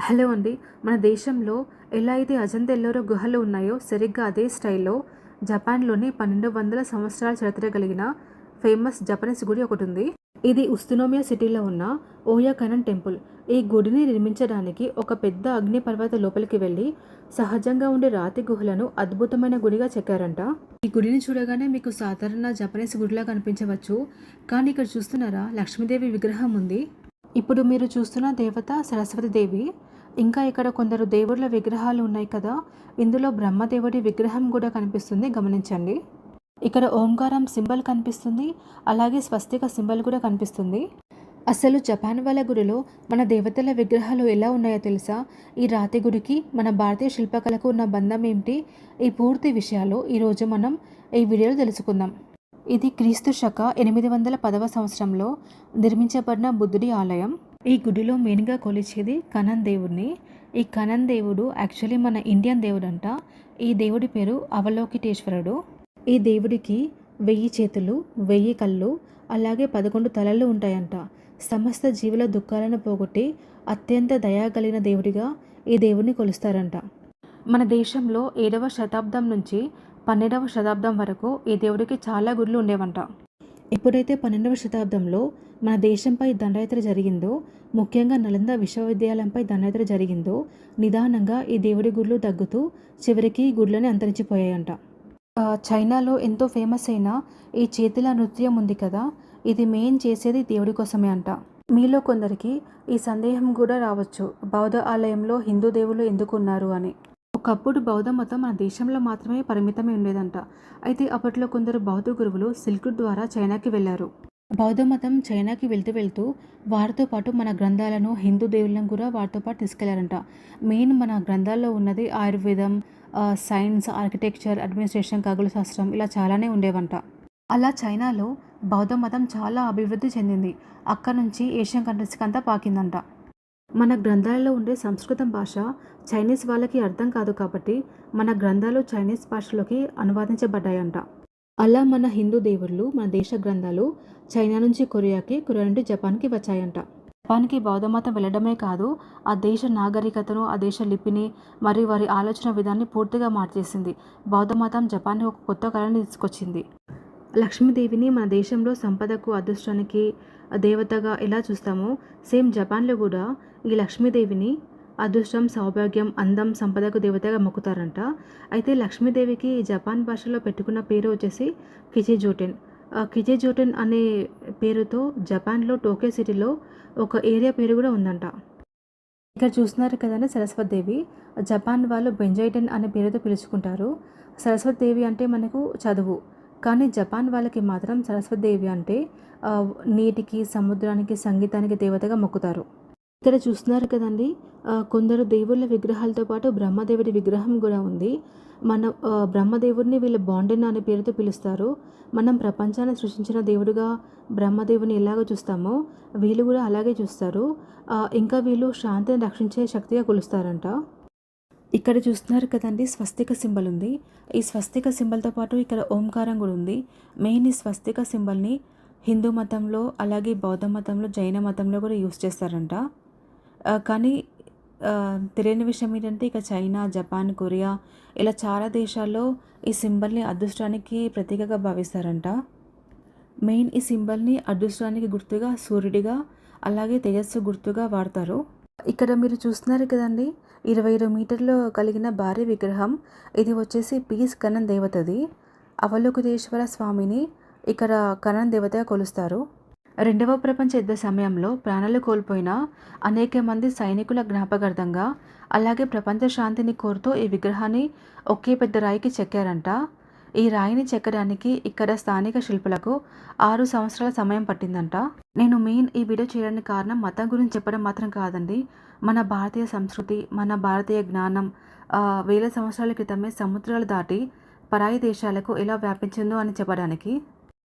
Hello అండి. మన దేశంలో ఎలా అయితే అజంతా ఎల్లోరా గుహలు ఉన్నాయో సరిగ్గా అదే స్టైల్‌లో జపాన్‌లోని 1200 సంవత్సరాల చరిత్ర కలిగిన ఫేమస్ జపనీస్ గుడి ఒకటుంది. ఇది ఉత్సునోమియా సిటీలో ఉన్న ఓయాకనన్ టెంపుల్. ఈ గుడిని నిర్మించడానికి ఒక పెద్ద అగ్నిపర్వత లోపలికి వెళ్ళి సహజంగా ఉండే రాతి గుహలను అద్భుతమైన గుడిగా చెక్కారంట. ఈ గుడిని చూడగానే మీకు సాధారణ జపనీస్ గుడిలా కనిపించవచ్చు. కానీ ఇక్కడ చూస్తున్నారా, లక్ష్మీదేవి విగ్రహం ఉంది. ఇప్పుడు మీరు చూస్తున్న దేవత సరస్వతి దేవి. ఇంకా ఇక్కడ కొందరు దేవుళ్ళ విగ్రహాలు ఉన్నాయి కదా, ఇందులో బ్రహ్మదేవుడి విగ్రహం కూడా కనిపిస్తుంది, గమనించండి. ఇక్కడ ఓంకారం సింబల్ కనిపిస్తుంది, అలాగే స్వస్తిక సింబల్ కూడా కనిపిస్తుంది. అసలు జపాన్ వాళ్ళ గుడిలో మన దేవతల విగ్రహాలు ఎలా ఉన్నాయో తెలుసా? ఈ రాతి గుడికి మన భారతీయ శిల్పకళకు ఉన్న బంధం ఏమిటి? ఈ పూర్తి విషయాలు ఈరోజు మనం ఈ వీడియోలో తెలుసుకుందాం. ఇది క్రీస్తు శక 810వ సంవత్సరంలో నిర్మించబడిన బుద్ధుడి ఆలయం. ఈ గుడిలో మెయిన్గా కొలిచేది కనన్ దేవుడిని. ఈ కనన్ దేవుడు యాక్చువల్లీ మన ఇండియన్ దేవుడు అంట. ఈ దేవుడి పేరు అవలోకిటేశ్వరుడు. ఈ దేవుడికి 1000 చేతులు, 1000 కళ్ళు, అలాగే 11 తలలు ఉంటాయంట. సమస్త జీవుల దుఃఖాలను పోగొట్టి అత్యంత దయాగలిగిన దేవుడిగా ఈ దేవుడిని కొలుస్తారంట. మన దేశంలో 7వ శతాబ్దం నుంచి 12వ శతాబ్దం వరకు ఈ దేవుడికి చాలా గుడులు ఉండేవంట. ఎప్పుడైతే 12వ శతాబ్దంలో మన దేశంపై దండయాత్ర జరిగిందో, ముఖ్యంగా నలంద విశ్వవిద్యాలయంపై దండయాత్ర జరిగిందో, నిదానంగా ఈ దేవుడి గుడులు తగ్గుతూ చివరికి గుడులని అంతరించిపోయాయంట. చైనాలో ఎంతో ఫేమస్ అయిన ఈ చేతుల నృత్యం ఉంది కదా, ఇది మెయిన్ చేసేది దేవుడి కోసమే అంట. మీలో కొందరికి ఈ సందేహం కూడా రావచ్చు, బౌద్ధ ఆలయంలో హిందూ దేవుళ్ళు ఎందుకు ఉన్నారు అని. ఒకప్పుడు బౌద్ధ మతం మన దేశంలో మాత్రమే పరిమితమై ఉండేదంట. అయితే అప్పట్లో కొందరు బౌద్ధ గురువులు సిల్క్ ద్వారా చైనాకి వెళ్ళారు. బౌద్ధ మతం చైనాకి వెళ్తూ వారితో పాటు మన గ్రంథాలను, హిందూ దేవుళ్ళను కూడా వారితో పాటు తీసుకెళ్లారంట. మెయిన్ మన గ్రంథాల్లో ఉన్నది ఆయుర్వేదం, సైన్స్, ఆర్కిటెక్చర్, అడ్మినిస్ట్రేషన్, ఖగోళ శాస్త్రం, ఇలా చాలానే ఉండేవంట. అలా చైనాలో బౌద్ధ మతం చాలా అభివృద్ధి చెందింది. అక్కడ నుంచి ఏషియన్ కంట్రీస్కి అంతా పాకిందంట. మన గ్రంథాలలో ఉండే సంస్కృతం భాష చైనీస్ వాళ్ళకి అర్థం కాదు కాబట్టి మన గ్రంథాలు చైనీస్ భాషలోకి అనువాదించబడ్డాయంట. అలా మన హిందూ దేవుళ్ళు, మన దేశ గ్రంథాలు చైనా నుంచి కొరియాకి, కొరియా నుండి జపాన్కి వచ్చాయంట. జపాన్కి బౌద్ధ మతం వెళ్ళడమే కాదు, ఆ దేశ నాగరికతను, ఆ దేశ లిపిని మరియు వారి ఆలోచన విధాన్ని పూర్తిగా మార్చేసింది. బౌద్ధ మతం జపాన్కి ఒక కొత్త కళని తీసుకొచ్చింది. లక్ష్మీదేవిని మన దేశంలో సంపదకు, అదృష్టానికి దేవతగా ఎలా చూస్తామో, సేమ్ జపాన్లో కూడా ఈ లక్ష్మీదేవిని అదృష్టం, సౌభాగ్యం, అందం, సంపదకు దేవతగా మొక్కుతారంట. అయితే లక్ష్మీదేవికి జపాన్ భాషలో పెట్టుకున్న పేరు వచ్చేసి కిచిజోటెన్. కిచిజోటెన్ అనే పేరుతో జపాన్లో టోక్యో సిటీలో ఒక ఏరియా పేరు కూడా ఉందంట. ఇక్కడ చూస్తున్నారు కదండి సరస్వతి దేవి. జపాన్ వాళ్ళు బెంజైటెన్ అనే పేరుతో పిలుచుకుంటారు. సరస్వతి దేవి అంటే మనకు చదువు, కానీ జపాన్ వాళ్ళకి మాత్రం సరస్వతి దేవి అంటే నీటికి, సముద్రానికి, సంగీతానికి దేవతగా మొక్కుతారు. ఇక్కడ చూస్తున్నారు కదండి, కొందరు దేవుళ్ళ విగ్రహాలతో పాటు బ్రహ్మదేవుడి విగ్రహం కూడా ఉంది. మన బ్రహ్మదేవుడిని వీళ్ళు బాండెన్ అనే పేరుతో పిలుస్తారు. మనం ప్రపంచాన్ని సృష్టించిన దేవుడిగా బ్రహ్మదేవుని ఎలాగో చూస్తామో వీళ్ళు కూడా అలాగే చూస్తారు. ఇంకా వీళ్ళు శాంతిని రక్షించే శక్తిగా కొలుస్తారంట. ఇక్కడ చూస్తున్నారు కదండి, స్వస్తిక సింబల్ ఉంది. ఈ స్వస్తిక సింబల్తో పాటు ఇక్కడ ఓంకారం కూడా ఉంది. మెయిన్ ఈ స్వస్తిక సింబల్ని హిందూ మతంలో, అలాగే బౌద్ధ మతంలో, జైన మతంలో కూడా యూస్ చేస్తారంట. కానీ తెలియని విషయం ఏంటంటే ఇక చైనా, జపాన్, కొరియా ఇలా చాలా దేశాల్లో ఈ సింబల్ని అదృష్టానికి ప్రతీకగా భావిస్తారంట. మెయిన్ ఈ సింబల్ని అదృష్టానికి గుర్తుగా, సూర్యుడిగా, అలాగే తేజస్సు గుర్తుగా వాడతారు. ఇక్కడ మీరు చూస్తున్నారు కదండి, 22 మీటర్లు కలిగిన భారీ విగ్రహం. ఇది వచ్చేసి పీస్ కనన్ దేవతది. అవలోకితేశ్వర స్వామిని ఇక్కడ కనన్ దేవతగా కొలుస్తారు. 2వ ప్రపంచ యుద్ధ సమయంలో ప్రాణాలు కోల్పోయిన అనేక మంది సైనికుల జ్ఞాపకార్థంగా, అలాగే ప్రపంచ శాంతిని కోరుతూ ఈ విగ్రహాన్ని ఒకే పెద్ద రాయికి చెక్కారంట. ఈ రాయిని చెక్కడానికి ఇక్కడ స్థానిక శిల్పులకు 6 సంవత్సరాల సమయం పట్టిందంట. నేను మెయిన్ ఈ వీడియో చేయడానికి కారణం మతం గురించి చెప్పడం మాత్రం కాదండి. మన భారతీయ సంస్కృతి, మన భారతీయ జ్ఞానం వేల సంవత్సరాల క్రితమే సముద్రాలు దాటి పరాయి దేశాలకు ఎలా వ్యాపించిందో అని చెప్పడానికి.